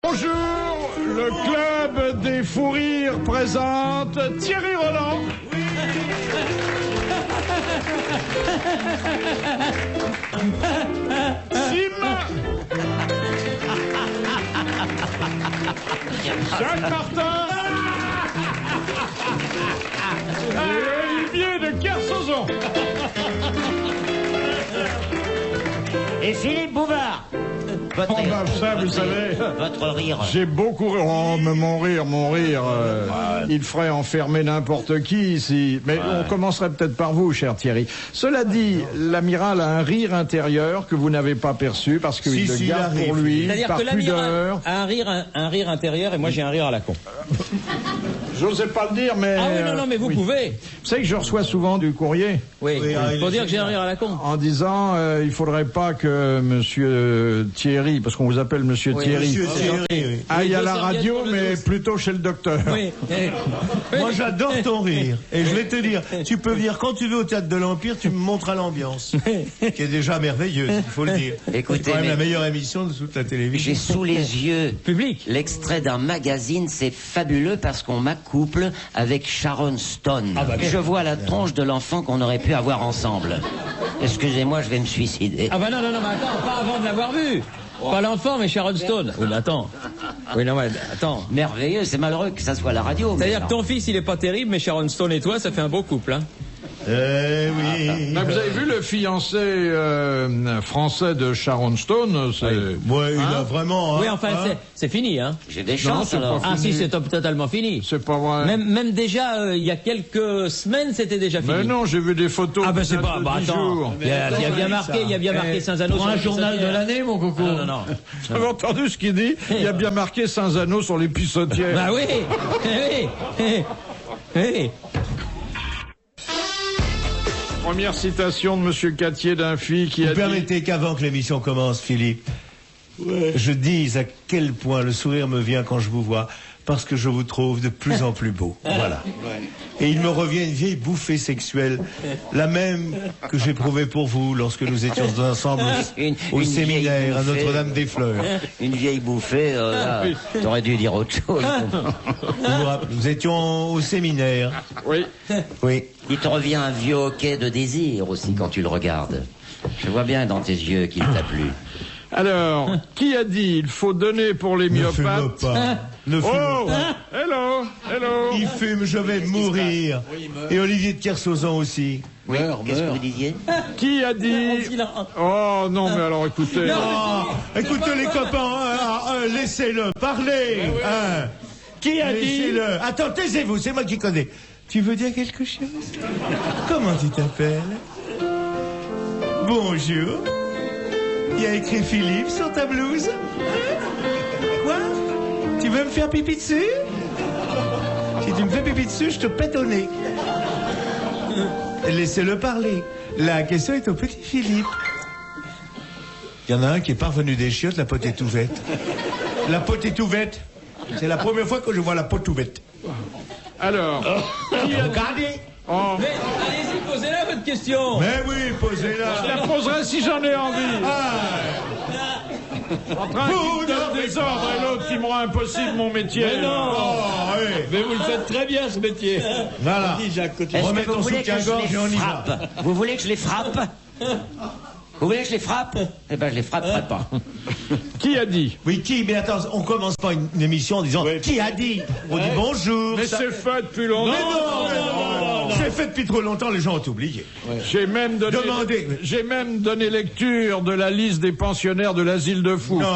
Bonjour, le club des fous rires présente Thierry Roland. Sim. Jacques Martin. Et Olivier de Kersauzon. Et Philippe Bouvard. Votre rire. Ça, vous savez, Votre rire. j'ai beaucoup ri. Oh, mais mon rire, il ferait enfermer n'importe qui ici. Mais on commencerait peut-être par vous, cher Thierry. Cela dit, l'amiral a un rire intérieur que vous n'avez pas perçu parce qu'il le garde pour lui, C'est-à-dire par que l'amiral pudeur. a un rire intérieur et moi j'ai un rire à la con. J'osais pas le dire, mais... Ah oui, non, mais vous pouvez. Vous savez que je reçois souvent du courrier Oui, pour dire que j'ai un rire à la con. en disant il faudrait pas que monsieur Thierry, parce qu'on vous appelle monsieur Thierry, Monsieur Thierry, oui. aille à Les la deux radio, serviettes pour le mais dos. plutôt chez le docteur. Oui. Moi, j'adore ton rire. Et je vais te dire, tu peux venir quand tu veux au Théâtre de l'Empire, tu me montres l'ambiance. Qui est déjà merveilleuse, il faut le dire. Écoutez, C'est quand même mais- la meilleure émission de toute la télévision. J'ai sous les yeux Public. l'extrait d'un magazine, c'est fabuleux parce qu'on m'accouple avec Sharon Stone. Je vois la tronche de l'enfant qu'on aurait pu avoir ensemble. Excusez-moi, je vais me suicider. Ah bah non, mais attends, pas avant de l'avoir vu. Pas l'enfant, mais Sharon Stone. Oui, mais attends. Oui, non, mais attends. Merveilleux, c'est malheureux que ça soit à la radio. mais C'est-à-dire que non. ton fils, il est pas terrible, mais Sharon Stone et toi, ça fait un beau couple, hein. Oui. Mais vous avez vu le fiancé français de Sharon Stone, c'est... Ouais, il a vraiment... Oui, enfin, c'est fini, hein. J'ai des Non, chances c'est alors. pas Ah fini. si, c'est totalement fini. C'est pas vrai. Même déjà, il y a quelques semaines, c'était déjà fini. Mais non, j'ai vu des photos. Ah ben c'est de pas, bah 10 attends, jours. il y a bien marqué Saint-Zano Pour sur un le journal de l'année, mon coco. Non, non. Vous avez entendu ce qu'il dit? Il y a bien marqué Saint-Zano sur les pissotières. Bah oui, oui. Première citation de Monsieur Cattier d'un fille qui a Vous dit... permettez qu'avant que l'émission commence, Philippe, je dise à quel point le sourire me vient quand je vous vois, parce que je vous trouve de plus en plus beau. Voilà. Et il me revient une vieille bouffée sexuelle, la même que j'éprouvais pour vous lorsque nous étions ensemble au Une séminaire vieille à bouffée. Notre-Dame-des-Fleurs. Une vieille bouffée, là, t'aurais dû dire autre chose. Nous étions au séminaire. Oui. Oui. Il te revient un vieux hoquet de désir aussi quand tu le regardes. Je vois bien dans tes yeux qu'il t'a plu. Alors, qui a dit il faut donner pour les Ne fume myopathes? pas. Ne fume Oh, pas. hello. Il fume, je vais mourir. Et Olivier de Kersauzon aussi. Oui, qu'est-ce que vous disiez? Qui a dit... Oh non, mais alors écoutez... Oh, écoutez les copains, laissez-le parler. Hein. Qui a dit Laissez-le. Attends, taisez-vous, c'est moi qui connais. Tu veux dire quelque chose? Comment tu t'appelles? Bonjour. Il y a écrit Philippe sur ta blouse. Quoi? Tu veux me faire pipi dessus? Si tu me fais pipi dessus, je te pète au nez. Laissez-le parler. La question est au petit Philippe. Il y en a un qui est parvenu des chiottes, la pote est ouverte. La pote est ouverte. C'est la première fois que je vois la pote ouverte. Alors, Regardez. oh, Mais allez-y, posez-la votre question. Mais oui, je posez-la. la poserai si j'en ai envie. Entre un qui me donne des ordres et l'autre qui me rend impossible mon métier. Mais non. Oh, oui. Mais vous le faites très bien ce métier. Voilà. Est-ce Remets que vous ton voulez que soutien-gorge je et on les y va. frappe? Vous voulez que je les frappe? Vous voulez que je les frappe? Eh ben, je les frapperai pas. Qui a dit? Oui, qui? Mais attends, on commence pas une émission en disant qui a dit? On dit bonjour. Mais ça- c'est fait depuis longtemps. Mais non. C'est fait depuis trop longtemps, les gens ont oublié. J'ai même donné... Demandez. J'ai même donné lecture de la liste des pensionnaires de l'asile de fous. Non.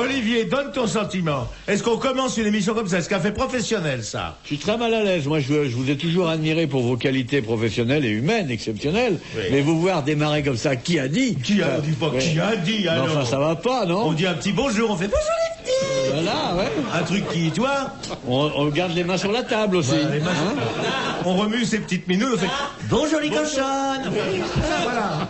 Olivier, donne ton sentiment. Est-ce qu'on commence une émission comme ça? Est-ce qu'un fait professionnel, ça? Je suis très mal à l'aise. Moi, je vous ai toujours admiré pour vos qualités professionnelles et humaines exceptionnelles. Oui. Mais vous voir démarrer comme ça, qui a dit? On dit pas qui a dit, Non, alors. enfin, ça va pas, non? On dit un petit bonjour, on fait bonjour les petits. Voilà, ouais. Un truc qui, toi, On garde les mains sur la table aussi. voilà, les machins. On remue ces petites minoules, on fait bonjour les cochonnes. Voilà.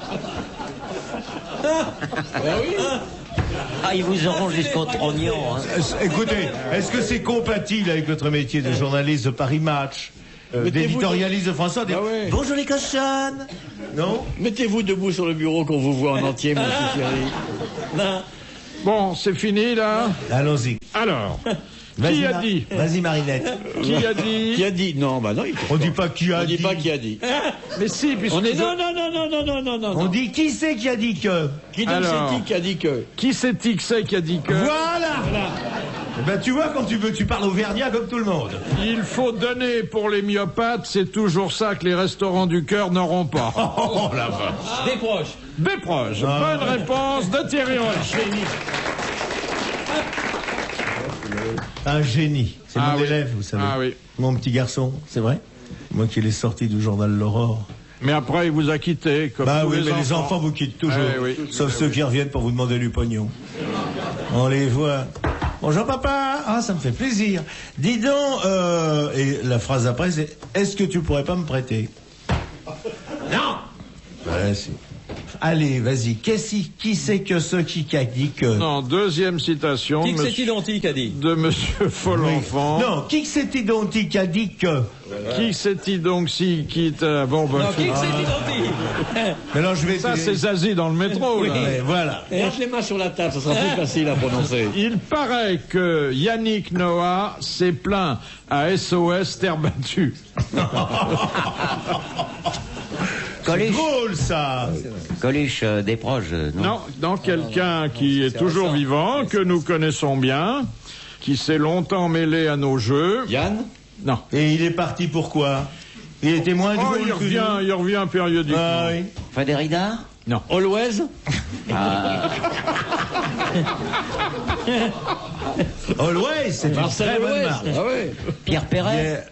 Ah, ils vous auront jusqu'au trognon. Hein. Écoutez, est-ce que c'est compatible avec votre métier de journaliste de Paris Match, d'éditorialiste de France 1, Ah ouais. bonjour les cochonnes? Non? Mettez-vous debout sur le bureau qu'on vous voit en entier, mon petit Thierry. Bon, c'est fini, là? Allons-y. Alors, qui a dit? Vas-y, Marinette. Qui a dit? Qui a dit? Non, bah non, il faut On dit pas qui a On dit. dit pas qui a dit. Mais si, puisque... On est non. On dit qui c'est qui a dit que. Qui donc Alors. c'est qui a dit que? Qui c'est-il que c'est qui a dit que... Voilà. Eh ben, tu vois, quand tu veux, tu parles auvergnat comme tout le monde. Il faut donner pour les myopathes, c'est toujours ça que les restaurants du cœur n'auront pas. Oh la vache. Des proches. Des proches. Bonne réponse de Thierry Rocher. Un génie. C'est Ah mon oui. élève, vous savez. Ah oui. Mon petit garçon, c'est vrai. Moi qui l'ai sorti du journal L'Aurore. Mais après, il vous a quitté, comme Bah tous oui, les mais les enfants vous quittent toujours. Eh oui. Sauf ceux qui reviennent pour vous demander du pognon. On les voit. Bonjour papa. Ah, ça me fait plaisir. Dis donc, et la phrase après c'est, est-ce que tu pourrais pas me prêter? Non. Ouais, si. Allez, vas-y. Qui c'est que ce qui a dit que... Non, deuxième citation Qui de que c'est monsieur, identique a dit? de monsieur Folenfant. Non, qui que c'est identique qui a dit que... Qui c'est-il donc si quitte bon, bah, Non, qui que c'est identique? Mais non, je vais... ça, c'est Zazie dans le métro, là. Ouais, voilà. Lâche les mains sur la table, ça sera plus facile à prononcer. Il paraît que Yannick Noah s'est plaint à SOS Terre battue. C'est Coluche. drôle, ça. Coluche des proches, non? Non, dans quelqu'un qui est toujours vivant, que nous connaissons bien, qui s'est longtemps mêlé à nos jeux. Yann? Non. Et il est parti pourquoi? Il était moins Oh, drôle il que nous. revient périodiquement. Ah oui. Frédéric Dard? Non. Always? Always, c'est une Marcel très bonne Always? marque. Ah ouais. Pierre Perret?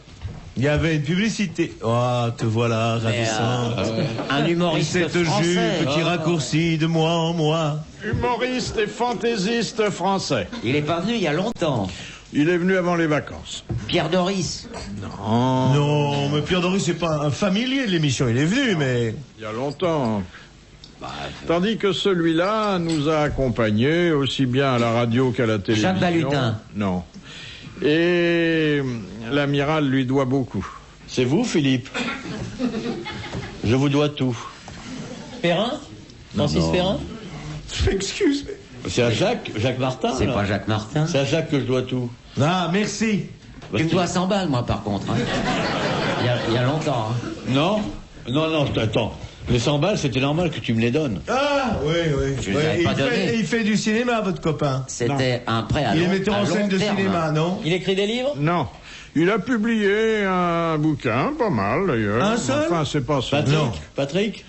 Il y avait une publicité. Oh, te voilà, ravissant. Un humoriste Cette français. jupe qui raccourcit de mois en mois. Humoriste et fantaisiste français. Il est pas venu il y a longtemps. Il est venu avant les vacances. Pierre Doris. Non, mais Pierre Doris, c'est pas un familier de l'émission. Il est venu, mais... Il y a longtemps. Tandis que celui-là nous a accompagnés aussi bien à la radio qu'à la télévision. Jacques Balutin. Non. Et l'amiral lui doit beaucoup. C'est vous, Philippe? Je vous dois tout. Perrin? Francis Perrin? Je m'excuse, mais... C'est à Jacques Martin? C'est là. pas Jacques Martin. C'est à Jacques que je dois tout. Ah, merci. Tu me dois 100 balles, moi, par contre. Hein. Il y a longtemps. Hein. Non, attends. Les 100 balles, c'était normal que tu me les donnes. Ah, oui. Je les avais pas donnés. Il fait du cinéma, votre copain. C'était un prêt à Il est long, metteur à en long scène de terme. cinéma, non? Il écrit des livres? Non. Il a publié un bouquin, pas mal d'ailleurs. Un seul? Enfin, c'est pas ça. Patrick?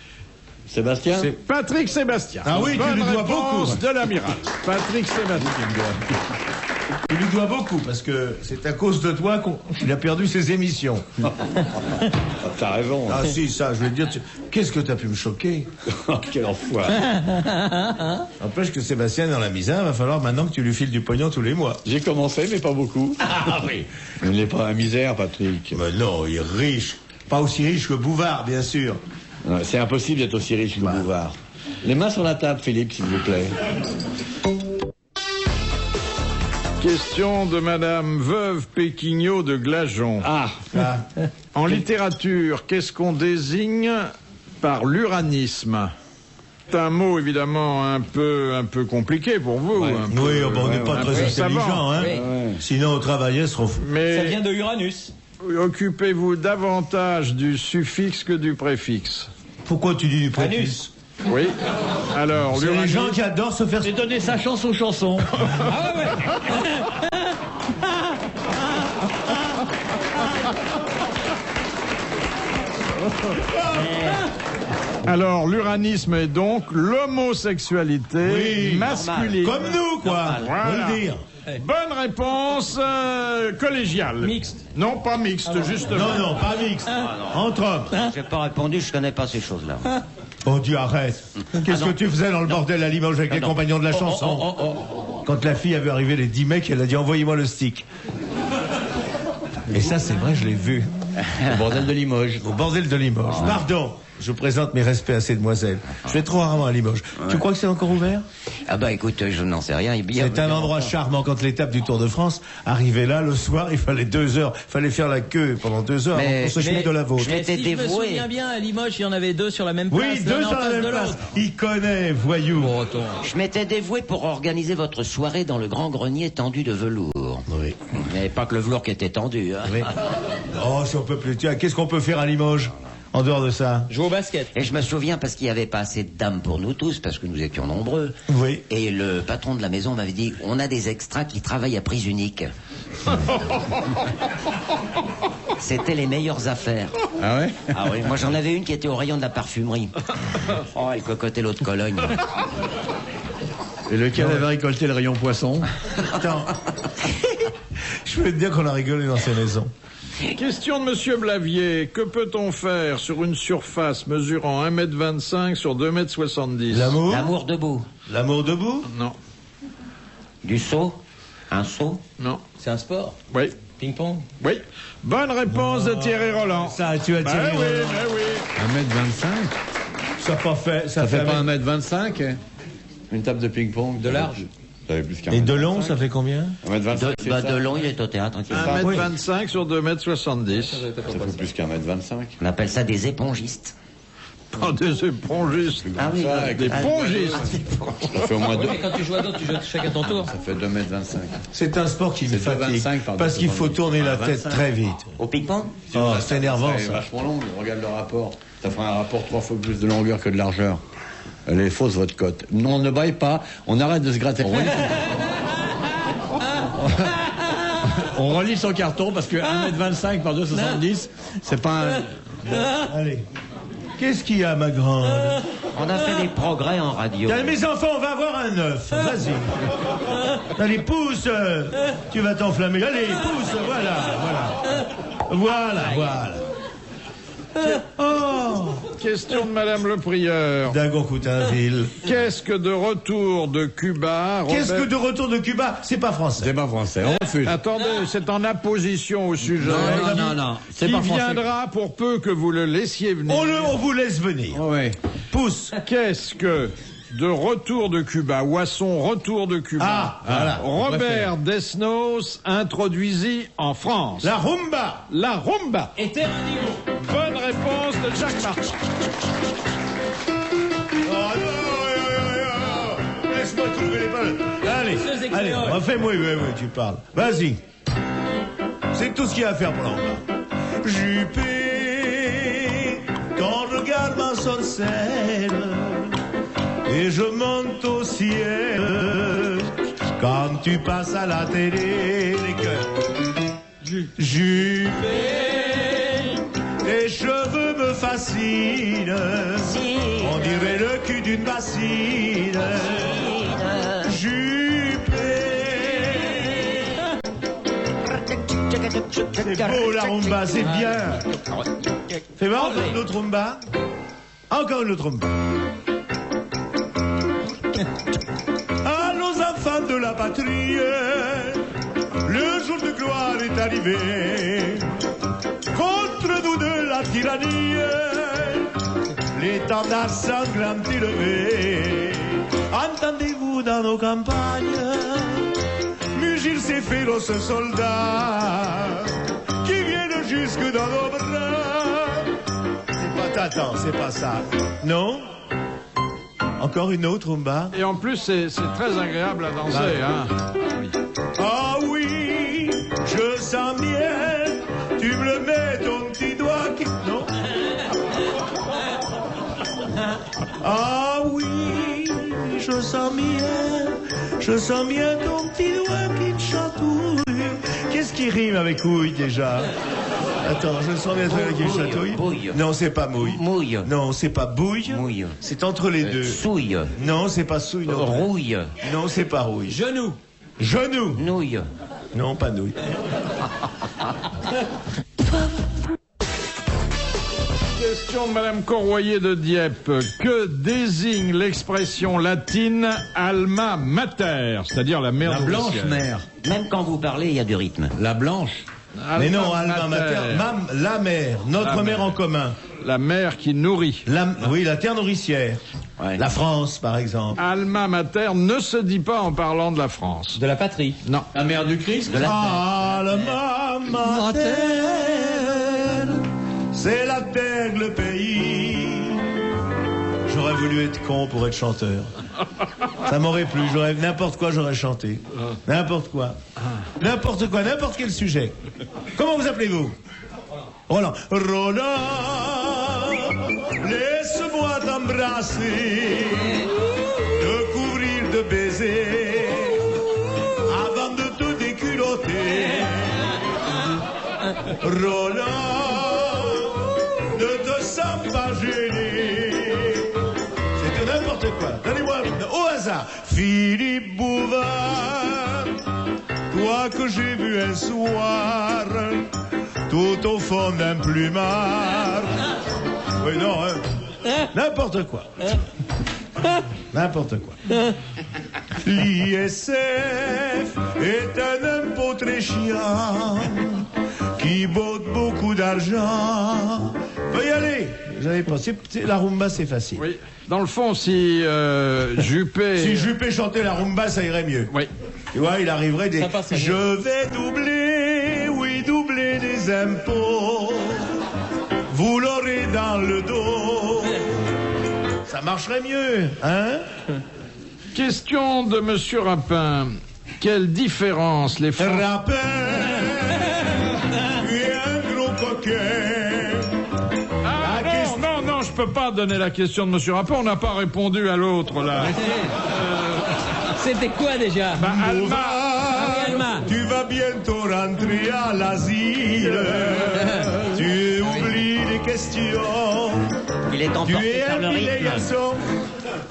Sébastien? C'est Patrick Sébastien. Ah oui, tu Bonne lui dois réponse beaucoup. de l'amiral. Patrick Sébastien. Il lui doit beaucoup, parce que c'est à cause de toi qu'il a perdu ses émissions. T'as raison. Ah si, ça, je vais te dire, qu'est-ce que t'as pu me choquer? Quel enfoiré. N'empêche que Sébastien est dans la misère, va falloir maintenant que tu lui files du pognon tous les mois. J'ai commencé, mais pas beaucoup. Ah oui. Il n'est pas à misère, Patrick. Mais non, il est riche. Pas aussi riche que Bouvard, bien sûr. Ouais, c'est impossible d'être aussi riche que Bouvard. Les mains sur la table, Philippe, s'il vous plaît. Question de Madame Veuve Péquignot de Glageon. Ah, En littérature, qu'est-ce qu'on désigne par l'uranisme? C'est un mot évidemment un peu compliqué pour vous. Ouais. un peu, Oui, on n'est pas un très peu intelligent, savant. hein. Oui. Sinon, au travail, se refou. Ça Mais vient de Uranus. occupez-vous davantage du suffixe que du préfixe. Pourquoi tu dis du prépuce? Anus. Oui. Alors, C'est les l'uranisme. gens qui adorent se faire... j'ai donné sa chance aux chansons. Ah ouais. Alors, l'uranisme est donc l'homosexualité Oui, masculine. Comme nous, quoi. Voilà. On peut le dire. Bonne réponse collégiale. Mixte. Non, pas mixte, justement. Non, pas mixte. Entre hommes. J'ai pas répondu, je connais pas ces choses-là. Oh Dieu, arrête. Qu'est-ce que tu faisais dans le bordel à Limoges avec les compagnons de la chanson? Quand la fille avait arrivé les 10 mecs, elle a dit envoyez-moi le stick. Et ça, c'est vrai, je l'ai vu. Au bordel de Limoges. Au bordel de Limoges. Pardon. Je présente mes respects à ces demoiselles. Je vais trop rarement à Limoges. Ouais. Tu crois que c'est encore ouvert? Ah bah écoute, je n'en sais rien. C'est un endroit charmant. Quand l'étape du Tour de France arrivait là, le soir, il fallait 2 heures. Il fallait faire la queue pendant 2 heures avant qu'on se chemine de la vôtre. Je m'étais dévoué. Je me souviens bien, à Limoges, il y en avait 2 sur la même place. Oui, 2 sur la même place. Il connaît, voyou. Je m'étais dévoué pour organiser votre soirée dans le grand grenier tendu de velours. Oui. Mais pas que le velours qui était tendu. Hein. Oui. Oh, si on peut plus. Tiens, qu'est-ce qu'on peut faire à Limoges en dehors de ça? Jouer au basket. Et je me souviens parce qu'il n'y avait pas assez de dames pour nous tous, parce que nous étions nombreux. Oui. Et le patron de la maison m'avait dit, on a des extras qui travaillent à prise unique. C'était les meilleures affaires. Ah ouais? Ah oui, moi j'en avais une qui était au rayon de la parfumerie. Oh, elle cocotait l'eau de Cologne. Et lequel avait récolté le rayon poisson? Attends. Je peux te dire qu'on a rigolé dans ces maisons. Question de Monsieur Blavier. Que peut-on faire sur une surface mesurant 1,25 m sur 2,70 m? L'amour? L'amour debout. L'amour debout? Non. Du saut? Un saut? Non. C'est un sport? Oui. Ping-pong? Oui. Bonne réponse de Thierry Roland. Ça, tu as Thierry oui, Roland. ben oui. 1,25 m? Ça pas fait. Ça fait pas 1,25 m? Une table de ping-pong? De large? Ça fait plus qu'un. Et de long, ça fait combien? 1,25 m. De long, il est au théâtre. 1,25 m sur 2,70 m. Ça fait plus qu'un 1,25 m. On appelle ça des épongistes. Pas des épongistes. Ah oui, Des pongistes. Ça fait au moins 2. Mais quand tu joues à d'autres, tu joues chacun ton tour. Ça fait 2,25 m. C'est un sport qui me C'est fatigue. 2,25 par Parce qu'il faut 2,70. tourner la tête 25. très vite. Au ping-pong? Oh, c'est énervant, C'est ça. vachement long. Regarde le rapport. Ça fera un rapport 3 fois plus de longueur que de largeur. Elle est fausse, votre cote. Non, on ne baille pas. On arrête de se gratter. On relit son carton parce que 1,25 m par 2,70, c'est pas un... Allez. Qu'est-ce qu'il y a, ma grande? On a fait des progrès en radio. Allez, mes enfants, on va avoir un œuf. Vas-y. Allez, pousse. Tu vas t'enflammer. Allez, pousse. Voilà. Oh. Question de Madame le Prieur. Dagon-Coutainville. Qu'est-ce que de retour de Cuba? Qu'est-ce que de retour de Cuba? C'est pas français. C'est pas français, on refuse. Attendez, c'est en apposition au sujet. Non. C'est Qui pas français. viendra pour peu que vous le laissiez venir. On vous laisse venir. Oh, ouais. Pousse. Qu'est-ce que de retour de Cuba, ou à son retour de Cuba, Ah, voilà. Robert Desnos introduisit en France? La rumba. La rumba. Et terre indigo. Bonne réponse de Jacques Martin. Oh non. Laisse-moi trouver les balles. Allez, refais-moi, oui, tu parles. Vas-y. C'est tout ce qu'il y a à faire pour la rumba. Juppé, quand je regarde ma sorcelle, et je monte au ciel, quand tu passes à la télé, les cœurs. Juppé, tes cheveux me fascinent, on dirait le cul d'une bassine. Juppé, c'est beau la rumba, c'est bien. Fais voir encore une autre rumba. Encore une autre rumba. À nos enfants de la patrie, le jour de gloire est arrivé. Contre nous de la tyrannie, l'étendard sanglant élevé. Entendez-vous dans nos campagnes mugir ces féroces soldats qui viennent jusque dans nos bras? C'est pas t'attends, c'est pas ça. Non? Encore une autre rumba? Et en plus, c'est très agréable à danser. Hein. Ah oui, je sens bien, tu me le mets ton petit doigt qui... Non? Ah oui, je sens bien ton petit doigt qui te chatouille. Qu'est-ce qui rime avec couille déjà? Attends, je sens bien ton doigt qui me chatouille. Bouille. Non, c'est pas mouille. Mouille. Non, c'est pas bouille. Mouille. C'est entre les deux. Souille. Non, c'est pas souille. Non, Rouille. non c'est pas rouille. Genou. Genou. Nouille. Non, pas nouille. Question de Madame Corroyer de Dieppe. Que désigne l'expression latine alma mater, c'est-à-dire la mère La du blanche ciel? mère. Même quand vous parlez, il y a du rythme. La blanche. Mais non, alma mater, la mère, notre mère en commun. La mère qui nourrit. Oui, la terre nourricière. Ouais. La France, par exemple. Alma mater ne se dit pas en parlant de la France. De la patrie. Non. La mère du Christ. De la terre. Alma mater, c'est la terre, le pays. J'aurais voulu être con pour être chanteur. Ça m'aurait plu, n'importe quoi j'aurais chanté. N'importe quoi. N'importe quoi, n'importe quel sujet. Comment vous appelez-vous? Roland. Roland, laisse-moi t'embrasser, te couvrir de baisers, avant de te déculotter. Roland, ne te sens pas gêné. C'était n'importe quoi. Donnez-moi au hasard. Philippe Bouvard, toi que j'ai vu un soir, tout au fond d'un plumard. Oui, non, hein. N'importe quoi. N'importe quoi. L'ISF est un impôt très chiant qui botte beaucoup d'argent. Veuillez aller. J'avais pas. La rumba, c'est facile. Oui. Dans le fond, si Juppé... Si Juppé chantait la rumba, ça irait mieux. Oui. Tu vois, il arriverait des... passerait mieux. Je vais doubler, oui, doubler des impôts. Vous l'aurez dans le dos. Ça marcherait mieux, hein? Question de Monsieur Rapin. Quelle différence les Français... Rappel et un gros coquin. Non, je peux pas donner la question de Monsieur Rapin. On n'a pas répondu à l'autre, là. C'était quoi déjà? Alma. Tu vas bientôt rentrer à l'asile. Tu oublies les questions. Il est Tu emporté es par le un filet rythme. garçon.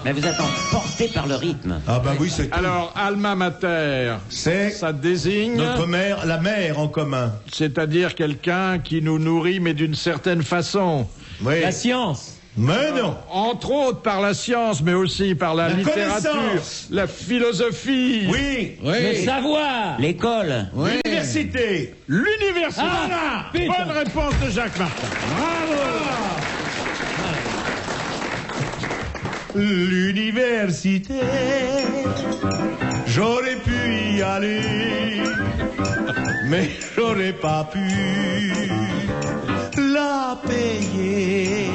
Mais vous êtes emporté par le rythme. Ah bah oui, c'est tout. Alors, alma mater, C'est ça désigne... notre mère, la mère en commun. C'est-à-dire quelqu'un qui nous nourrit, mais d'une certaine façon. Oui. La science. Mais non. Entre autres par la science, mais aussi par la littérature, connaissance. la philosophie, Oui. Le savoir. L'école. L'université. l'université. Ah, putain. Bonne réponse de Jacques Martin. L'université. J'aurais pu y aller, mais j'aurais pas pu la payer.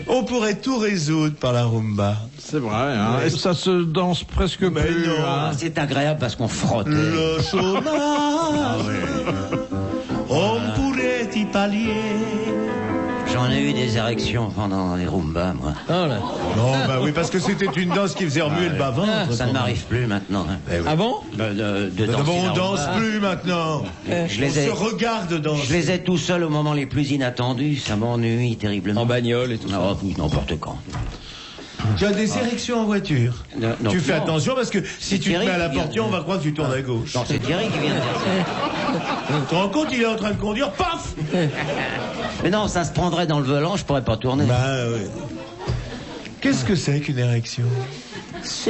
On pourrait tout résoudre par la rumba. C'est vrai, hein. Et ça se danse presque Mais plus. non. Hein. C'est agréable parce qu'on frotte. Le chômage, on pourrait y pallier. J'en ai eu des érections pendant les Roomba, moi. Oh là. Non, bah oui, parce que c'était une danse qui faisait remuer le bas-ventre. Ça ne m'arrive plus maintenant. Hein. Eh oui. Ah bon? De danser D'abord, la on danse rumba. plus maintenant. Je On les ai, se regarde danser. je les ai tout seuls au moment les plus inattendus. Ça m'ennuie terriblement. En bagnole et tout ça. Oh, oui, n'importe quand. Tu as des érections en voiture. Non, Tu fais non. attention parce que si tu te Thierry mets à la qui vient portière, de- on va croire que tu tournes à gauche. Non, c'est Thierry qui vient de dire ça. Tu te rends compte, il est en train de conduire, paf. Mais non, ça se prendrait dans le volant, je pourrais pas tourner. Bah oui. Qu'est-ce que c'est qu'une érection?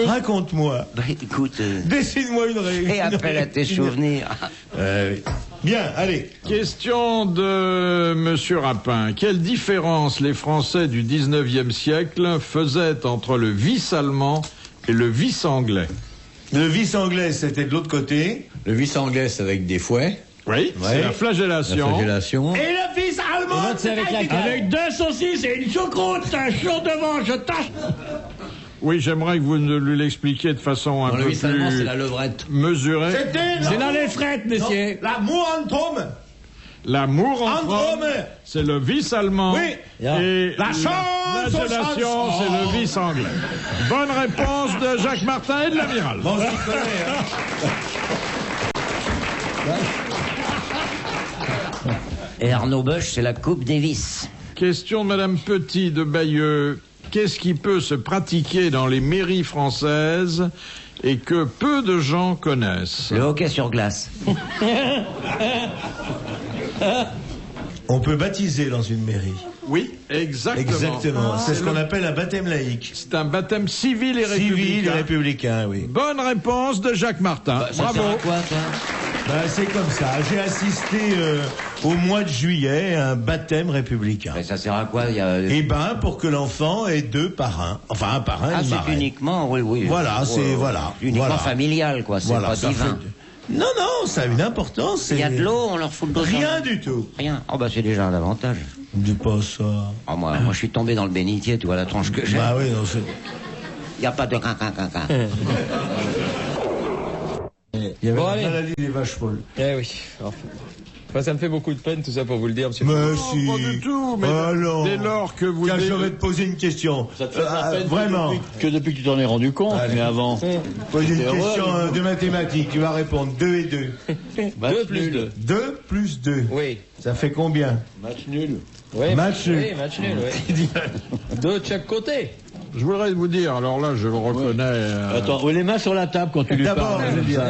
Raconte-moi. Bah, écoute, Dessine-moi une réaction. et appelle à tes souvenirs. Oui. Bien, allez. Question de Monsieur Rapin. Quelle différence les Français du 19e siècle faisaient entre le vice allemand et le vice anglais? Le vice anglais, c'était de l'autre côté. Le vice anglais, c'est avec des fouets. Oui, c'est Ouais. la La flagellation. flagellation. Et le vice allemand, l'autre, c'est avec la canne. Avec deux saucisses et une choucroute, un jour devant, je tâche. Oui, j'aimerais que vous lui l'expliquiez de façon un Dans le peu vice allemand, c'est plus la levrette. mesurée. C'est dans les frettes, messieurs. L'amour entre hommes. L'amour entre Entre hommes, hommes. c'est le vice allemand. Oui. Et La chance, flagellation, chance. c'est le vice anglais. Bonne réponse de Jacques Martin et de l'amiral. Bon, je t'y connais, hein. Et Arnaud Boeuf, c'est la Coupe Davis. Question de Madame Petit de Bayeux. Qu'est-ce qui peut se pratiquer dans les mairies françaises et que peu de gens connaissent? Le hockey sur glace. On peut baptiser dans une mairie. Oui, exactement. Exactement. C'est ce qu'on appelle un baptême laïque. C'est un baptême civil et républicain. Civil et républicain, oui. Bonne réponse de Jacques Martin. Ça Bravo. sert à quoi, ça? C'est comme ça. J'ai assisté au mois de juillet à un baptême républicain. Mais ça sert à quoi? Pour que l'enfant ait 2 parrains. Enfin, un parrain, Ah, une c'est marraine. uniquement, oui. Voilà, voilà. Uniquement Voilà. familial, quoi. C'est Voilà, pas ça divin. Non, ça a une importance. Il y a de l'eau, on leur fout de l'eau. Rien du tout. Rien. Oh, bah, c'est déjà un avantage. Dis pas ça. Oh, moi, je suis tombé dans le bénitier, tu vois la tronche que j'ai. Bah oui, non, c'est... Il n'y a pas de Il y avait Bon, la allez. maladie des vaches folles. Eh oui. Enfin, ça me fait beaucoup de peine, tout ça, pour vous le dire, monsieur. Mais Non, si. pas du tout, mais Alors. dès lors que vous... Tiens, je vais te poser une question. Ça te fait la peine vraiment. que depuis que tu t'en es rendu compte, Allez. mais avant. Poser une C'est heureux, question de mathématiques. Tu vas répondre 2 et 2. 2 plus 2. 2 plus 2. Oui. Ça fait combien? Match nul. Oui, Match nul. Oui, match nul, oui. 2 de chaque côté. Je voudrais vous dire, alors là, je le reconnais... Attends, oui, les mains sur la table quand tu lui D'abord, parles. je veux dire.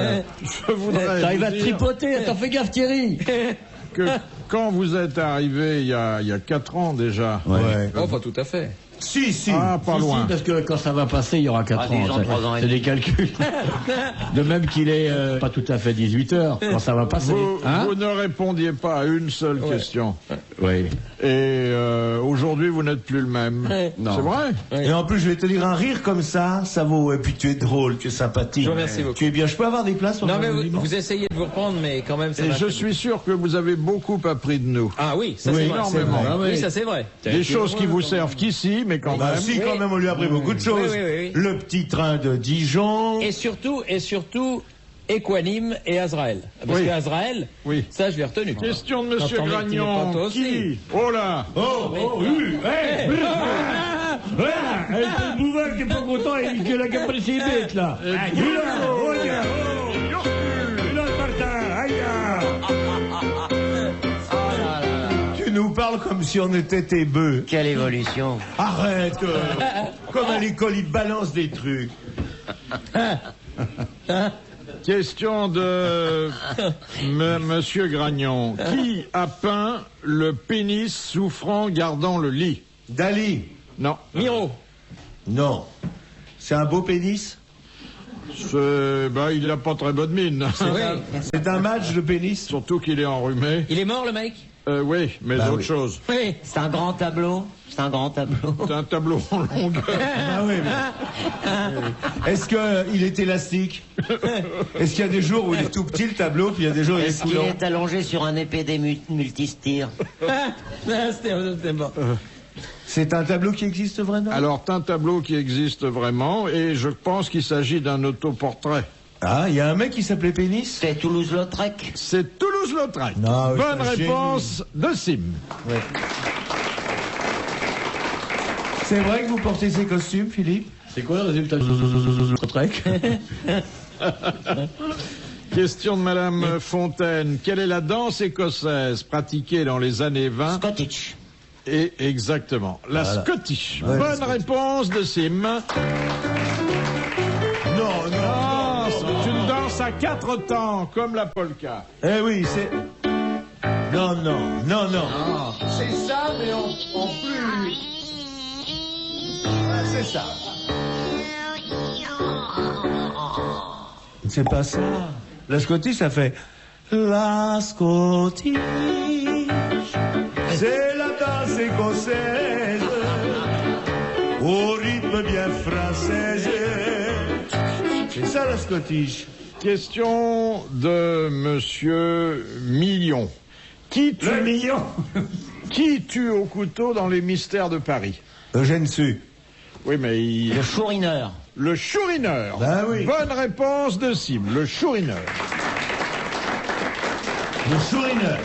je voudrais T'arrives vous à te dire tripoter, attends, fais gaffe Thierry. que quand vous êtes arrivé il y a 4 ans déjà... Ouais. Oh, pas tout à fait. Si. Ah, pas loin. Si, parce que quand ça va passer, il y aura 4 Ah, 10 ans, ans. 3 ans et C'est demi. des calculs. De même qu'il est pas tout à fait 18 heures quand ça va passer. Vous, Hein? vous ne répondiez pas à une seule question. Oui. Et aujourd'hui, vous n'êtes plus le même. Non. C'est vrai? Et en plus, je vais te dire, un rire comme ça vaut. Et puis tu es drôle, tu es sympathique. Je vous remercie beaucoup. Tu es bien. Je peux avoir des places Non, mais aujourd'hui, vous essayez de vous reprendre, mais quand même, ça Et va je très suis sûr que vous avez beaucoup appris de nous. Ah oui, ça Oui, c'est vrai. énormément. C'est vrai. Ah oui. Oui, ça c'est vrai. Des choses qui vous servent qu'ici, mais quand Bah même. si, quand Oui. même, on lui a appris beaucoup de choses. Oui. Le petit train de Dijon. Et surtout, Équanime et Azraël. Parce Oui. que Azraël, Oui. ça je l'ai retenu. Question de Monsieur Quand on met- tu mets pas Gragnon. toi aussi. Qui? Oh là! Le bouval qui est pas content et qui a la capacité d'être là. Tu nous parles comme si on était tes bœufs. Quelle évolution. Arrête. Comme à l'école, ils balancent des trucs. Question de Monsieur Gragnon. Qui a peint le pénis souffrant gardant le lit? Dali. Non. Miro. Non. C'est un beau pénis. Il n'a pas très bonne mine. Oui. C'est un match de pénis. Surtout qu'il est enrhumé. Il est mort le mec? Oui, mais Bah autre oui. chose. Oui. C'est un grand tableau. C'est un grand tableau. C'est un tableau en longueur. Ah oui, mais... Est-ce qu'il est élastique? Est-ce qu'il y a des jours où il est tout petit le tableau, puis il y a des jours où il est Est-ce qu'il coulant? est allongé sur un épée multistire? C'était bon. C'est un tableau qui existe vraiment? Alors, c'est un tableau qui existe vraiment, et je pense qu'il s'agit d'un autoportrait. Ah, il y a un mec qui s'appelait Pénis? C'est Toulouse-Lautrec. C'est Toulouse-Lautrec. Non, oui, Bonne c'est un réponse de Sim. Ouais. C'est vrai que vous portez ces costumes, Philippe? C'est quoi le résultat du trek? Question de Madame Fontaine. Quelle est la danse écossaise pratiquée dans les années 20? Scottish. Et exactement, la Scottish. Ouais, Bonne la Scottish. réponse de Sim. Non, Ah, c'est une danse à 4 temps, comme la polka. Eh oui, c'est... Non. C'est ça, mais en plus... Ah, c'est ça. C'est pas ça. La Scottish, ça fait... La Scottish, c'est la danse écossaise, au rythme bien française. C'est ça, la Scottish. Question de Monsieur Million. Le million. Qui tue au couteau dans les mystères de Paris? Eugène Sue. Oui, mais Le chourineur. le chourineur. Ah oui. Bonne réponse de Sim, le chourineur. Le chourineur.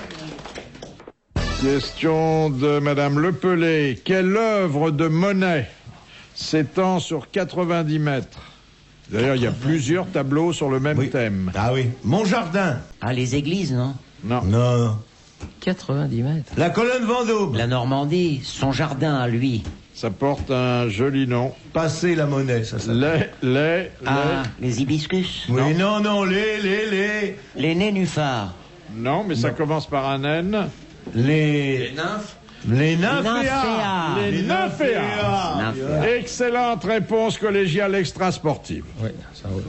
Question de Madame Lepelé. Quelle œuvre de Monet s'étend sur 90 mètres? D'ailleurs, il y a plusieurs tableaux sur le même thème. Ah oui. Mon jardin. Ah, les églises, non? Non. Non. 90 mètres. La colonne Vendôme. La Normandie, son jardin à lui. Ça porte un joli nom. Passer la monnaie, ça s'appelle. Ah, les hibiscus. Oui, non, les. Les nénuphars. Non, mais ça commence par un N. Les nymphes. Les nymphéas. Les nymphéas. Excellente réponse collégiale extrasportive. Oui, ça, oui.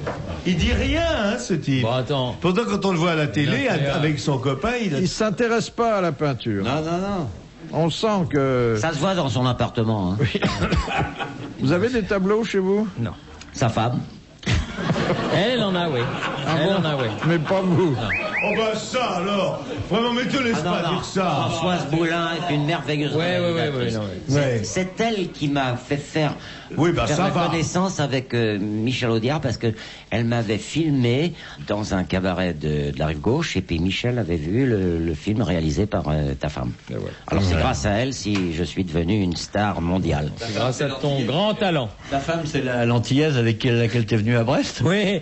Il dit rien, hein, ce type. Bon, attends. Pourtant, quand on le voit à la télé, Nymphéas. avec son copain, Il s'intéresse pas à la peinture. Non. On sent que... Ça se voit dans son appartement. Hein. Vous avez des tableaux chez vous? Non. Sa femme. Elle en a, oui. Elle en a, oui. Mais pas vous. Oh bah ça alors. Vraiment, mais te laisse pas dire ça. Françoise Boulin est une merveilleuse réalisatrice. Ouais. C'est elle qui m'a fait faire, Oui, bah, ça la va. connaissance avec Michel Audiard parce que elle m'avait filmé dans un cabaret de la rive gauche et puis Michel avait vu le film réalisé par ta femme. Ouais. Alors c'est grâce à elle si je suis devenu une star mondiale. C'est grâce à ton grand talent. Ta femme, c'est la l'antillaise avec laquelle t'es venu à Brest? Oui.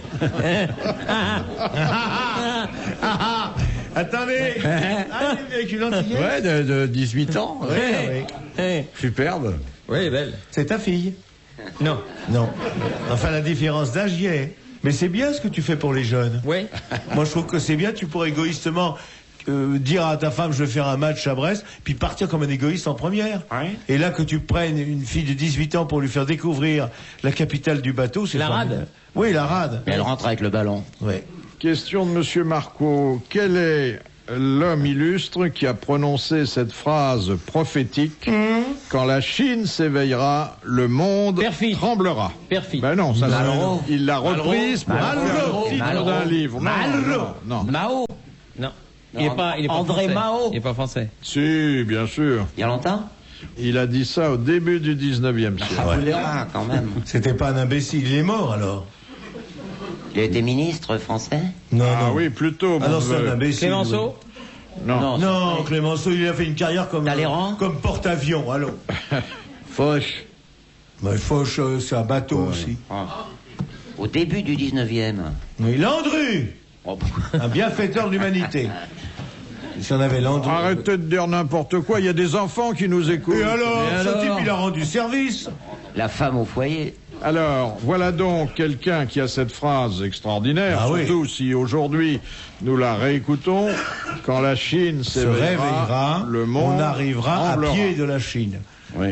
Attendez. Allez, avec une antillaise. Ouais, de 18 ans. Ouais. Superbe. Oui, belle. C'est ta fille? Non. Non. Enfin, la différence d'âge y est. Mais c'est bien ce que tu fais pour les jeunes. Oui. Moi, je trouve que c'est bien. Tu pourrais égoïstement dire à ta femme, je vais faire un match à Brest, puis partir comme un égoïste en première. Ouais. Et là, que tu prennes une fille de 18 ans pour lui faire découvrir la capitale du bateau, c'est La formidable. rade. Oui, la rade. Elle rentre avec le ballon. Ouais. Question de Monsieur Marco. Quel est l'homme illustre qui a prononcé cette phrase prophétique? Quand la Chine s'éveillera, le monde Perfide. tremblera. Perfide. Ben non, ça Malraux. il l'a reprise pour faire Malraux. le titre Malraux. d'un livre. Non. Mao. Non. Il est pas André français. Mao. Il est pas français. Si, bien sûr. Il y a longtemps? Il a dit ça au début du 19e siècle. Ah, quand même. C'était pas un imbécile. Il est mort, alors. Il a été ministre français? Non, Ah oui, plutôt. Ah mon non, c'est un neveu. imbécile. Clémenceau? Non. Non, Clémenceau, il a fait une carrière comme Talleyrand porte-avions, allô. Foch. Mais Foch, c'est un bateau aussi. Au début du 19e. Oui, Landru, Oh, un bienfaiteur de l'humanité. Si on avait Landru. Arrêtez de dire n'importe quoi. Il y a des enfants qui nous écoutent. Et alors, Et ce alors type, il a rendu service. la femme au foyer. Alors, voilà donc quelqu'un qui a cette phrase extraordinaire, Ah oui. surtout si aujourd'hui nous la réécoutons. Quand la Chine Se s'éveillera, réveillera, le monde on arrivera à tremblera. pied de la Chine. Oui.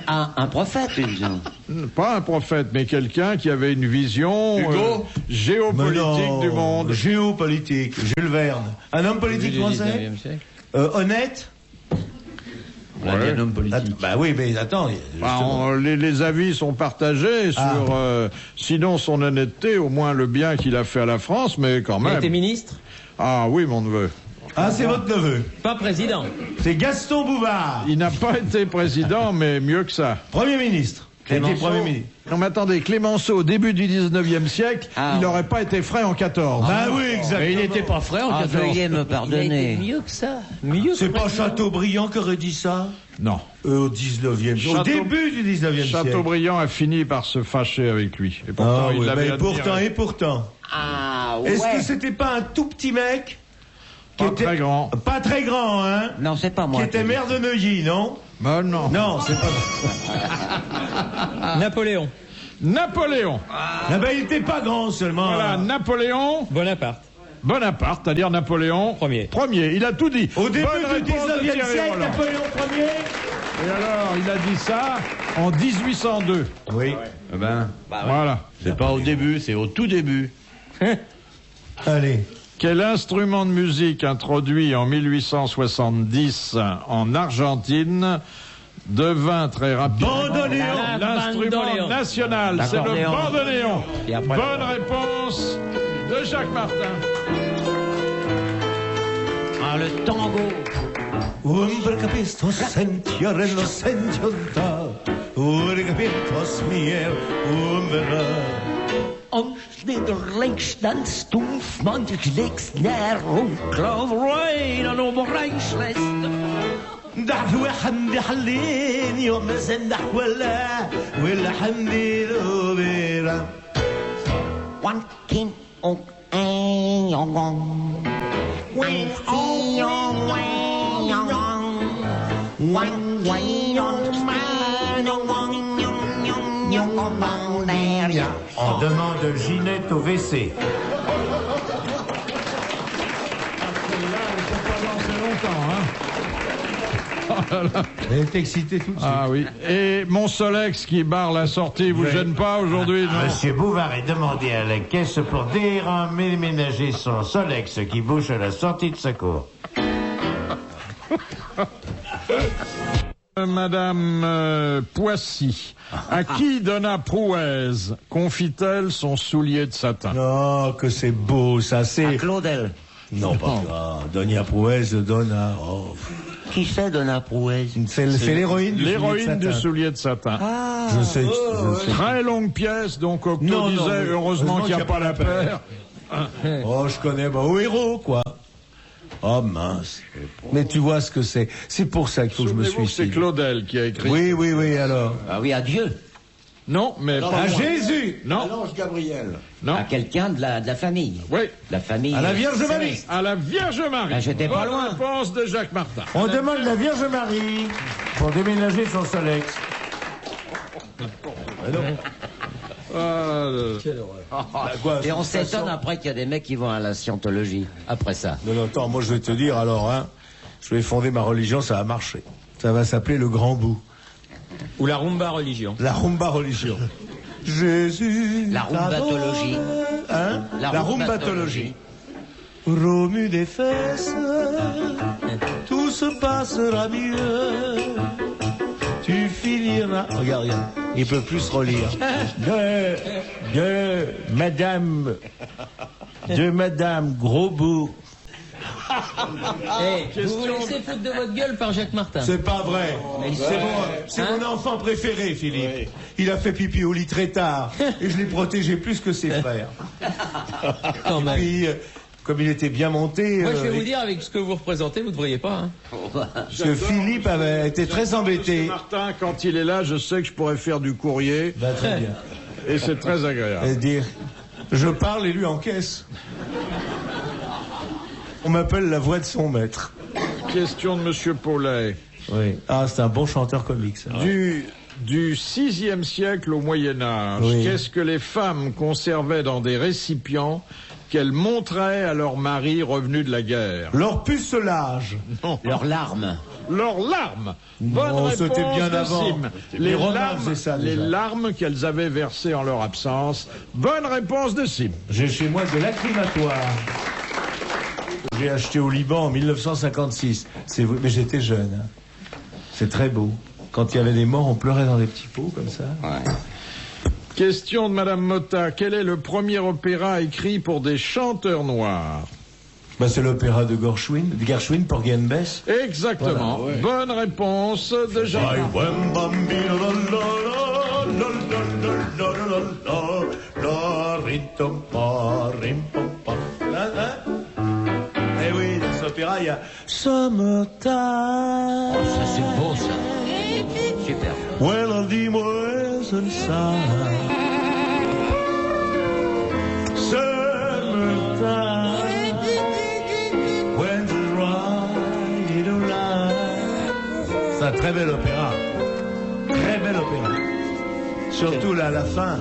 Un prophète, disons. Pas un prophète, mais quelqu'un qui avait une vision Hugo Mais géopolitique non, du monde. Géopolitique, Jules Verne. Un homme politique Du français 19e siècle. honnête. On a dit un homme politique. Bah oui, mais attends. Bah, justement. les avis sont partagés sur, sinon son honnêteté, au moins le bien qu'il a fait à la France, mais quand Il a même. été ministre? Ah oui, mon neveu. Ah, c'est votre neveu. Pas président. C'est Gaston Bouvard, Il n'a pas été président, mais mieux que ça. Premier ministre. Il a été Clémenceau. Premier ministre. Non mais attendez, Clémenceau, au début du 19e siècle, Ah, il ouais. n'aurait pas été frais en 14. Bah oui, exactement. Mais il n'était pas frère en Ah, 14. veuillez me pardonner. mieux que ça. Mieux C'est pas Chateaubriand qui aurait dit ça Non. Au 19e siècle. Au début du 19e siècle. Chateaubriand a fini par se fâcher avec lui. Et pourtant, Ah il oui, l'avait mais pourtant admiré. et pourtant. Ah, ouais. Est-ce que c'était pas un tout petit mec Pas très grand. Pas très grand, hein Non, c'est pas moi. Qui était qui- maire de Neuilly, non Ben non. Non, c'est pas. Napoléon. Napoléon. Ah ben, il était pas grand seulement. Voilà, Napoléon Bonaparte. Bonaparte, c'est-à-dire Napoléon Premier. Il a tout dit. Au début Bonne du réponse de 19e Thierry siècle, Roland. Napoléon Ier. Et alors, il a dit ça en 1802. Oui. Eh ben, Voilà. c'est pas au début, c'est au tout début. Allez. Quel instrument de musique introduit en 1870 en Argentine devint très rapidement Bandoneon. l'instrument Bandoneon. national? C'est le L'accordéon. bandoneon. Et après, Bonne réponse de Jacques Martin. Ah, le tango. Umbre capistos sentiore lo sentiota. Umbre capistos mier umbre. Ons links dan stoef, man links naar Klaus Rein en overrijslist. دعوة حمدي حلين يوم زندح ولا حمدي لوبيرا. One king ook een jongen. One jongen. One jongen. On demande Ginette au WC. content, hein. Elle est excitée tout de suite. Ah oui. Et mon Solex qui barre la sortie, vous gêne pas aujourd'hui, non? Monsieur Bouvard est demandé à la caisse pour déménager son Solex qui bouche à la sortie de secours. Madame Poissy, à qui donna Prouez confie-t-elle son soulier de satin? Oh, que c'est beau, ça, c'est... À Claudel. Non, pas ça. Donia Prouez donne à... Oh. Qui c'est Donna Prouez? C'est l'héroïne du L'héroïne du soulier de satin. soulier de satin. Je sais. Très longue pièce, donc Octo Non, disait mais heureusement qu'il n'y a pas la paire. Oh, je connais, bah, au héros, quoi. Oh, mince. Mais tu vois ce que c'est. C'est pour ça qu'il faut que je me Souvenez-vous que c'est suicide. Claudel qui a écrit. Oui, alors. Ah oui, à Dieu. Non, mais pas À moi. Jésus. Non, L'ange Gabriel. non. À quelqu'un de la famille. Oui, La famille. À la Vierge céleste. Marie. à la Vierge Marie. Ah, j'étais pas Bonne loin. réponse de Jacques Martin. On demande la Vierge Marie pour déménager son Solex. Et on s'étonne après qu'il y a des mecs qui vont à la scientologie. Après ça. Non, attends, moi je vais te dire, alors, hein, je vais fonder ma religion, ça va marcher. Ça va s'appeler le Grand Bout. Ou la rumba religion. La rumba religion. Jésus. La rumbatologie. Hein? La La rumbatologie. rumbatologie. Remue des fesses, tout se passera mieux. Tu finiras. Regarde, il peut plus se relire. De Madame Gros Bout. Vous vous laissez foutre de votre gueule par Jacques Martin. C'est pas vrai. C'est Hein mon enfant préféré, Philippe. Il a fait pipi au lit très tard et je l'ai protégé plus que ses frères. Quand même. Puis, comme il était bien monté, Moi, je vais vous dire, avec ce que vous représentez, vous ne devriez pas. Hein. parce que Philippe avait été très embêté. Monsieur Martin, quand il est là, je sais que je pourrais faire du courrier Bah, très bien. et c'est très agréable. Et dire, je parle et lui encaisse. On m'appelle la voix de son maître. Question de Monsieur Paulet. Oui. Ah, c'est un bon chanteur comique, ça. Du 6e siècle au Moyen-Âge, Oui. qu'est-ce que les femmes conservaient dans des récipients qu'elles montraient à leurs maris revenus de la guerre? Leur pucelage. Non. Leurs larmes. Leurs larmes. Bonne Non, réponse c'était bien de avant. Sim. Les Romains faisaient ça, les déjà. larmes qu'elles avaient versées en leur absence. Bonne réponse de Sim. J'ai chez moi de l'acclimatoire. J'ai acheté au Liban en 1956. Mais j'étais jeune. Hein. C'est très beau. Quand il y avait des morts, on pleurait dans des petits pots comme ça. Question de Madame Motta. Quel est le premier opéra écrit pour des chanteurs noirs? Bah, c'est l'opéra de Gershwin, Porgy and Bess. Exactement. Voilà, ouais. Bonne réponse de Jean. Eh oui, dans cet opéra, il y a Summertime. Oh, ça, c'est beau, ça. Super. Well, dis-moi ça. Summertime. When the ride alive. C'est un très bel opéra. Très bel opéra. Surtout là, à la fin.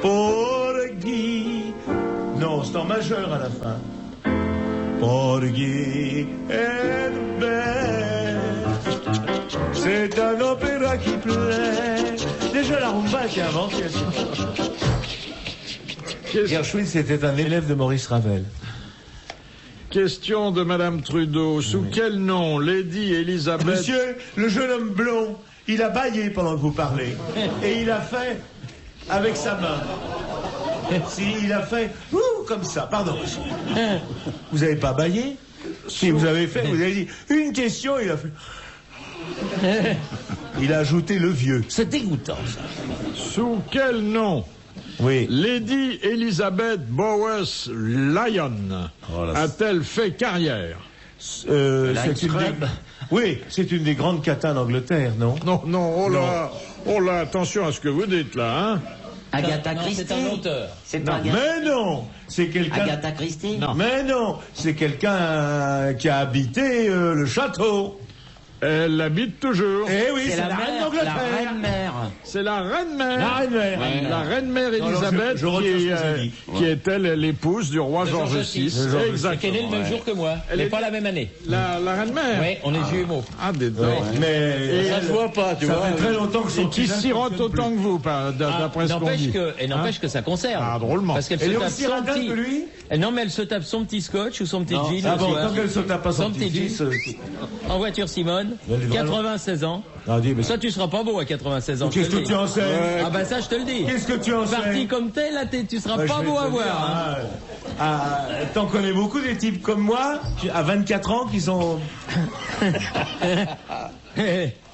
Porgy. Non, c'est en majeur à la fin. Porgy and Bess. C'est un opéra qui plaît. Déjà, la rumba a été inventée à cette époque. Gershwin, c'était un élève de Maurice Ravel. Question de Madame Trudeau. Sous quel nom Lady Elizabeth... Monsieur, le jeune homme blond, il a bâillé pendant que vous parlez. Et il a fait avec sa main. Si, il a fait comme ça. Pardon. Vous n'avez pas bâillé? Si, vous avez fait, vous avez dit une question, il a fait. Il a ajouté le vieux. C'est dégoûtant, ça. Sous quel nom Oui. Lady Elizabeth Bowes Lyon a-t-elle fait carrière? C'est une des... Oui, c'est une des grandes catas d'Angleterre, non? Non, oh là, attention à ce que vous dites là, hein? Agatha Non, Christie. c'est un auteur. C'est pas Agatha. Mais non, c'est quelqu'un. Agatha Christie. Non. Mais non, c'est quelqu'un qui a habité le château. Elle habite toujours. Eh oui, C'est c'est la la reine mère, d'Angleterre. la reine mère. C'est la reine-mère. La reine-mère. La reine-mère Non, Élisabeth, je retire ce que j'ai dit. qui est-elle l'épouse du roi George VI. Qui est Exactement. né le même jour que moi, Elle mais est- pas la même année. La reine-mère. Oui, on est jumeaux. Ah, des dents. Mais Ça se voit pas, tu ça vois. fait très longtemps que Et son qui cousin sirote fonctionne autant que vous, d'après ce qu'on dit. N'empêche que ça conserve. Ah, drôlement. Parce qu'elle Elle se est tape aussi son radin petit... que lui. Non, mais elle se tape son petit scotch ou son petit jean. Ah le bon, soir. tant qu'elle se tape pas son petit jean. fils. En voiture, Simone. Elle est vraiment- 96 ans. Ah, dis, mais Ça, tu seras pas beau à 96 ans. je qu'est-ce te le que dis. tu en sais Ah bah ça, je te le dis. Qu'est-ce que tu en sais Parti comme tel, là, tu seras Bah, pas je vais beau te à le dire, voir. Hein. T'en connais beaucoup des types comme moi, à 24 ans, qui sont...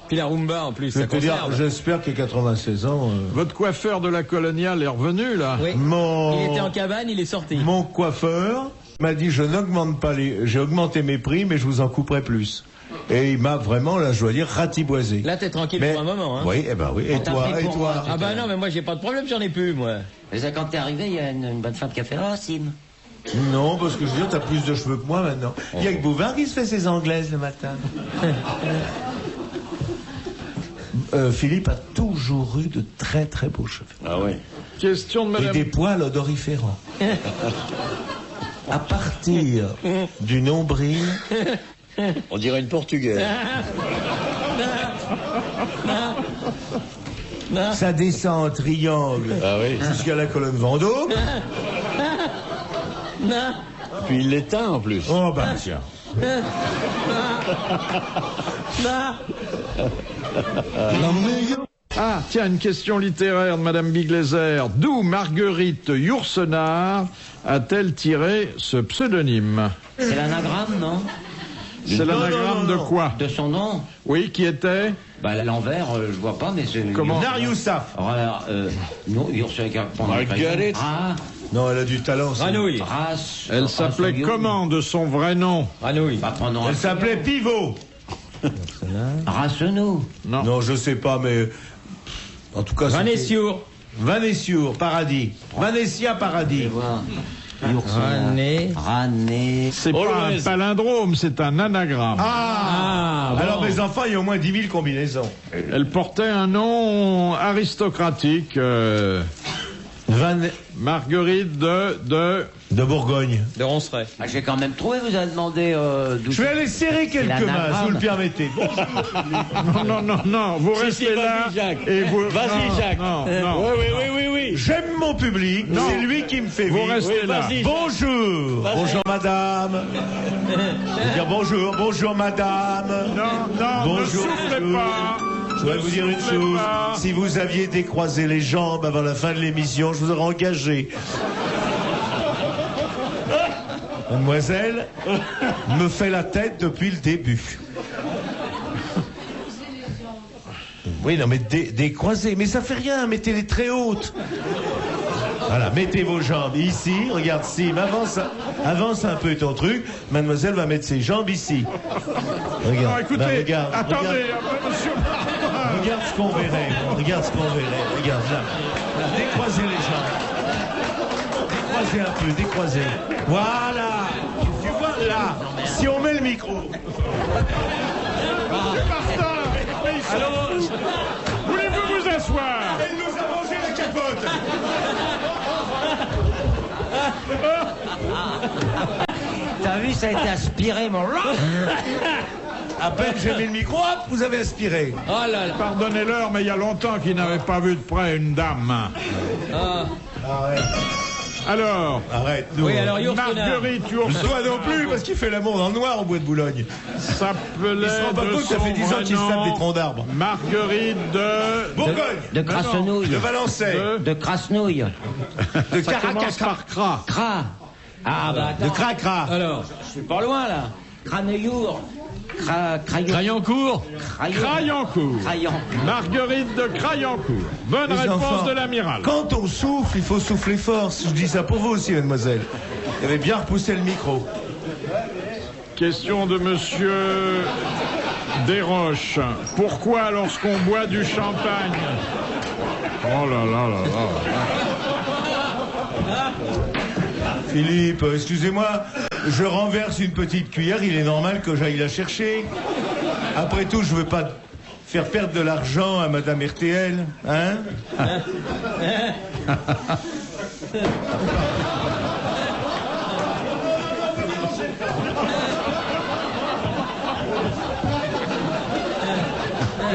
Puis la rumba, en plus, Je ça vais te dire, conserve. j'espère que 96 ans... Votre coiffeur de la coloniale est revenu, là. Oui. Mon... Il était en cabane, il est sorti. Mon coiffeur m'a dit, je n'augmente pas les... J'ai augmenté mes prix, mais je vous en couperai plus. Et il m'a vraiment, là, je dois dire, ratiboisé. Là, t'es tranquille Mais- pour un moment. Hein. Oui, eh ben oui. Et On t'a toi, pris et pour toi moi. Ah bah non, mais moi, j'ai pas de problème, j'en ai plus, moi. Mais ça, quand t'es arrivé, il y a une bonne femme qui a fait « Oh, Sim !» Non, parce que je veux dire, t'as plus de cheveux que moi maintenant. Il y a que Bouvard qui se fait ses anglaises le matin. Philippe a toujours eu de très très beaux cheveux. Ah ouais. Question de Et madame. des poils odoriférants. À partir du nombril, On dirait une portugaise. ça descend en triangle Ah oui. jusqu'à la colonne Vendôme. Puis il l'éteint en plus. Oh bah tiens. Ah, tiens, une question littéraire de madame Biglézer. D'où Marguerite Yourcenar a-t-elle tiré ce pseudonyme? C'est l'anagramme, non? C'est l'anagramme de quoi? De son nom? Oui, qui était? Bah, l'envers, je vois pas, mais c'est... Comment? Narioussaf. Alors, non, Ursula Marguerite. Ah, Non, elle a du talent. ça. Ranouille. Race... Elle s'appelait comment de son vrai nom? Ranouille. Pas prenons Elle s'appelait Pivot. Race-nous. Non, je sais pas, mais en tout cas. c'était- Vanessiour. Vanessiour, Paradis. Vanessia, Paradis. Rané. Rané. C'est pas un palindrome, c'est un anagramme. Ah, bon. Alors mes enfants, il y a au moins 10 000 combinaisons. Elle portait un nom aristocratique. Marguerite de... De Bourgogne. De Ronceret. Ah, j'ai quand même trouvé, vous avez demandé d'où... Je vais aller serrer quelques mains, l'anagramme. si vous le permettez. Non, vous restez là. vas-y, Jacques. Et vous... Vas-y, non, Jacques. Non. Oui. J'aime mon public, Non. c'est lui qui me fait Vous vivre. restez là. vas-y. Bonjour. Bonjour madame. Je vais dire bonjour madame. Non, Bonjour, ne soufflez bonjour. pas. Je voudrais vous dire une soufflez chose. pas. Si vous aviez décroisé les jambes avant la fin de l'émission, je vous aurais engagé. Mademoiselle me fait la tête depuis le début. Oui, non, mais décroisez. Mais ça fait rien, mettez-les très hautes. Voilà, mettez vos jambes ici. Regarde, Sim, avance un peu ton truc. Mademoiselle va mettre ses jambes ici. Regarde, Non, écoutez, bah, regarde, attendez, regarde. monsieur... Regarde ce qu'on verrait. Regarde ce qu'on verrait. Regarde là. Là, décroisez les jambes. Décroisez un peu, décroisez. Voilà. Tu vois là. Si on met le micro. Alors, voulez-vous vous asseoir? Elle nous a mangé la capote. T'as vu, ça a été aspiré, mon... À peine j'ai mis le micro, hop, vous avez aspiré. Oh là là. Pardonnez-leur, mais il y a longtemps qu'ils n'avaient pas vu de près une dame. Arrête. Alors, Arrête. Oui, alors Yourcenar. Marguerite Toi Yourcenar non plus, parce qu'il fait l'amour dans le noir au bois de Boulogne. s'appelait Il se rend pas de compte que ça son fait 10 ans vrai qu'il se tape nom des troncs d'arbres. Marguerite de... Bourgogne. De Crassenouille. De Valençay. De Crassenouille. De Ça commence par Cra. Cra. Ah bah De attends, Cracra. Alors, je suis pas loin là. Craneyour. Crayancourt. Crayancourt. Marguerite de Crayancourt. Bonne Les réponse enfants, de l'amiral. Quand on souffle, il faut souffler fort. Je dis ça pour vous aussi, mademoiselle. Vous avez bien repoussé le micro. Question de monsieur Desroches. Pourquoi lorsqu'on boit du champagne... Oh là là là là. Philippe, excusez-moi, je renverse une petite cuillère, il est normal que j'aille la chercher. Après tout, je veux pas faire perdre de l'argent à Madame RTL, hein?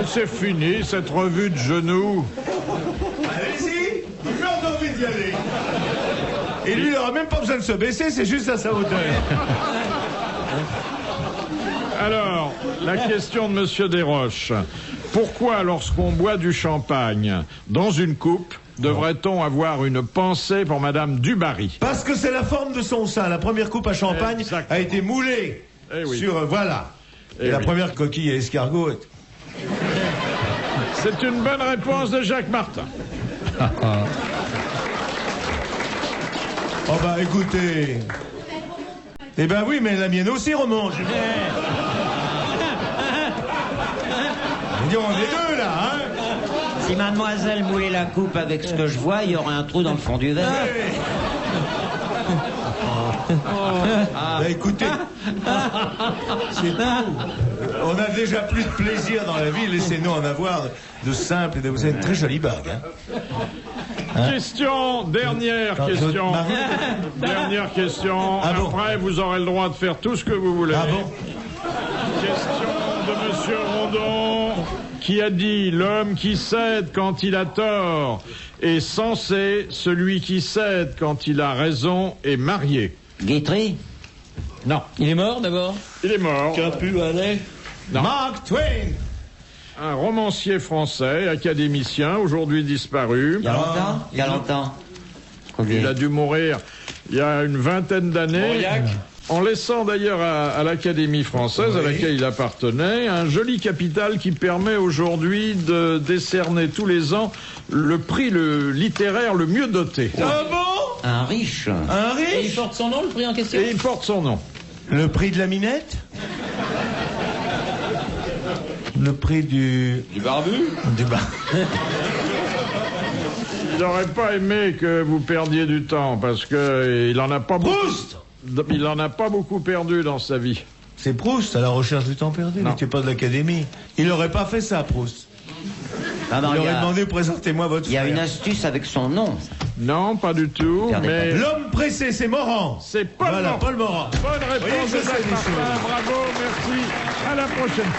C'est fini, cette revue de genoux. Allez-y, il meurt d'envie d'y aller. Et lui, il n'aura même pas besoin de se baisser, c'est juste à sa hauteur. Alors, la question de Monsieur Desroches. Pourquoi, lorsqu'on boit du champagne dans une coupe, devrait-on avoir une pensée pour Madame Dubarry? Parce que c'est la forme de son sein. La première coupe à champagne a été moulée sur... voilà. Et la première coquille à escargot... C'est une bonne réponse de Jacques Martin. Oh bah écoutez... Eh ben oui, mais la mienne aussi remonte. On est deux là, hein? Si mademoiselle moulait la coupe avec ce que je vois, il y aurait un trou dans le fond du verre. Bah écoutez, c'est tout. On a déjà plus de plaisir dans la vie, laissez-nous en avoir de simple et de... Vous avez une très jolie bague, hein? Question, dernière question. Dernière question. Après, vous aurez le droit de faire tout ce que vous voulez. Ah bon? Question de Monsieur Rondon, qui a dit: l'homme qui cède quand il a tort est censé, celui qui cède quand il a raison est marié. Guitry? Non. Il est mort d'abord? Il est mort. Capu allait. Mark Twain. Un romancier français, académicien, aujourd'hui disparu. Il y a longtemps? Il y a longtemps. Il a dû mourir il y a une vingtaine d'années. Mauriac. En laissant d'ailleurs à l'Académie française, à laquelle il appartenait, un joli capital qui permet aujourd'hui de décerner tous les ans le prix littéraire le mieux doté. Ah bon? Un riche. Un riche? Et il porte son nom, le prix en question? Et il porte son nom. Le prix de la minette? Le prix du barbu? Du bar. Il n'aurait pas aimé que vous perdiez du temps, parce que il en a pas beaucoup. Proust! Il en a pas beaucoup perdu dans sa vie. C'est Proust, à la recherche du temps perdu. Il Non. n'était pas de l'Académie. Il n'aurait pas fait ça, Proust. Ah non, Il il y aurait a- demandé, présentez-moi votre Il y a frère. une astuce avec son nom. Non, pas du tout. Perdez Mais L'homme pressé, c'est Morand. c'est Paul Voilà, Morand. Paul Morand. Bonne Voyez réponse que de je sais Jacques des Martin. choses. Bravo, merci. À la prochaine.